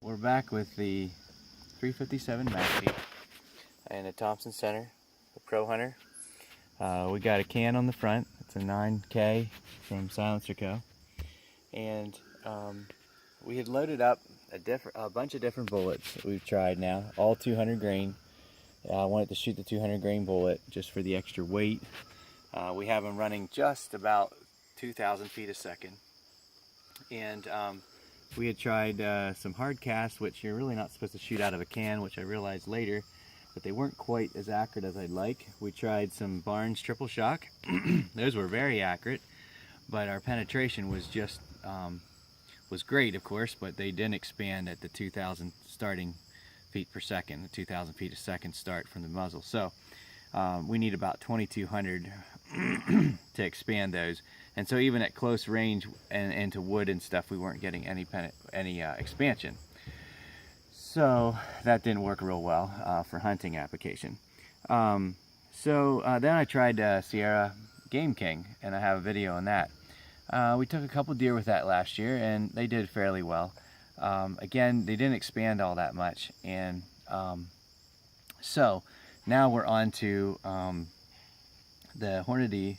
we're back with the 357 Maxi and a Thompson Center, the Pro Hunter. We got a can on the front. It's a 9K from Silencer Co. And we had loaded up a bunch of different bullets that we've tried now, all 200 grain. I wanted to shoot the 200 grain bullet just for the extra weight. We have them running just about 2,000 feet a second. And we had tried some hard casts, which you're really not supposed to shoot out of a can, which I realized later, but they weren't quite as accurate as I'd like. We tried some Barnes triple shock. Those were very accurate, but our penetration was just was great, of course, but they didn't expand at the 2,000 starting feet per second, the 2,000 feet a second start from the muzzle. So we need about 2,200 to expand those. And so even at close range and into wood and stuff, we weren't getting any expansion. So that didn't work real well for hunting application. Then I tried Sierra Game King, and I have a video on that. We took a couple deer with that last year, and they did fairly well. Again, they didn't expand all that much, and so now we're on to the Hornady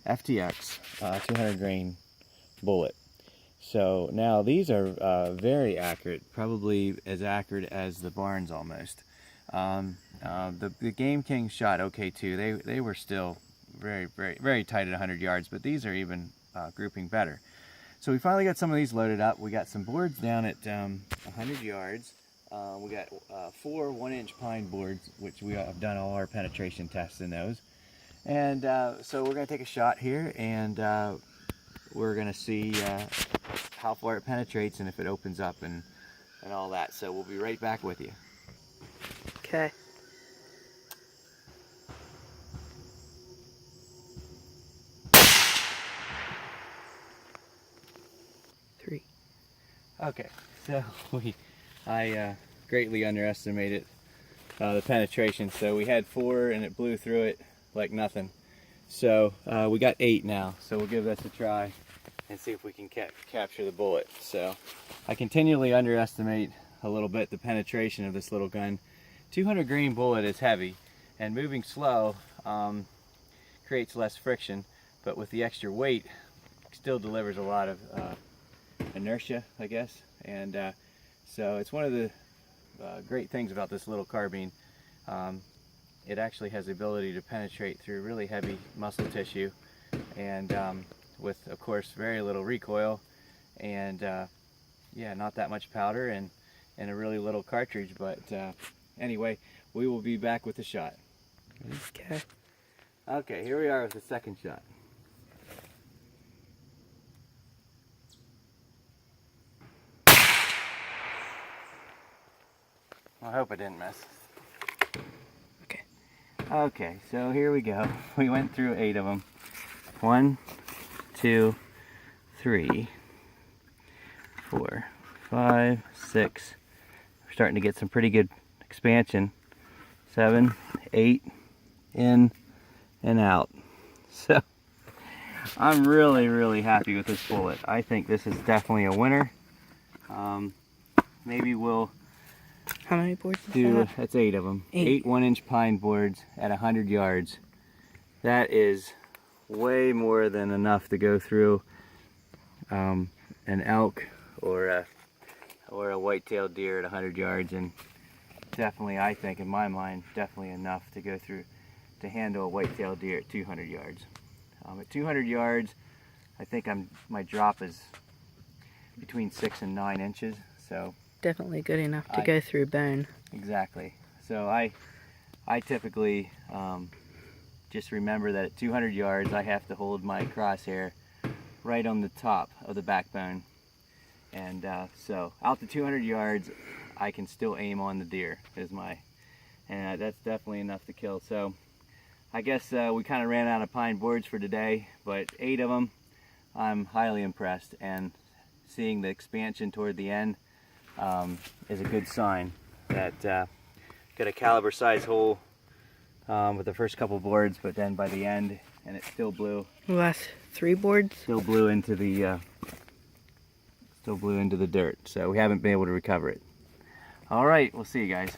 FTX 200 grain bullet. So now these are very accurate, probably as accurate as the Barnes almost. The Game King shot okay too. They were still very tight at 100 yards, but these are even grouping better. So we finally got some of these loaded up. We got some boards down at 100 yards. We got 4 1-inch pine boards, which we have done all our penetration tests in those. And so we're going to take a shot here, and we're going to see how far it penetrates and if it opens up and all that. So we'll be right back with you. Okay. Three. Okay, so I greatly underestimated the penetration. So we had 4 and it blew through it like nothing. So we got 8 now, so we'll give this a try and see if we can capture the bullet. So I continually underestimate a little bit the penetration of this little gun. 200 grain bullet is heavy, and moving slow creates less friction, but with the extra weight still delivers a lot of inertia, I guess. And so it's one of the great things about this little carbine. It actually has the ability to penetrate through really heavy muscle tissue, and with, of course, very little recoil, and yeah, not that much powder, and a really little cartridge. But anyway, we will be back with the shot. Okay. Okay, here we are with the second shot. I hope I didn't miss. Okay, so here we go. We went through 8 of them. 1, 2, 3, 4, 5, 6. We're starting to get some pretty good expansion. 7, 8, in and out. So I'm really happy with this bullet. I think this is definitely a winner. Maybe we'll How many boards is that? That's 8 of them. 8 1-inch pine boards at 100 yards. That is way more than enough to go through an elk or a white-tailed deer at 100 yards, and definitely, I think, in my mind, definitely enough to go through to handle a white-tailed deer at 200 yards. At 200 yards, I think my drop is between 6 and 9 inches. So definitely good enough to go through bone. Exactly. So I typically just remember that at 200 yards I have to hold my crosshair right on the top of the backbone, and so out to 200 yards I can still aim on the deer and that's definitely enough to kill. So I guess we kind of ran out of pine boards for today, but 8 of them, I'm highly impressed, and seeing the expansion toward the end is a good sign that got a caliber size hole with the first couple boards, but then by the end, and it still blew. The last 3 boards? Still blew into the Still blew into the dirt, so we haven't been able to recover it. All right, we'll see you guys.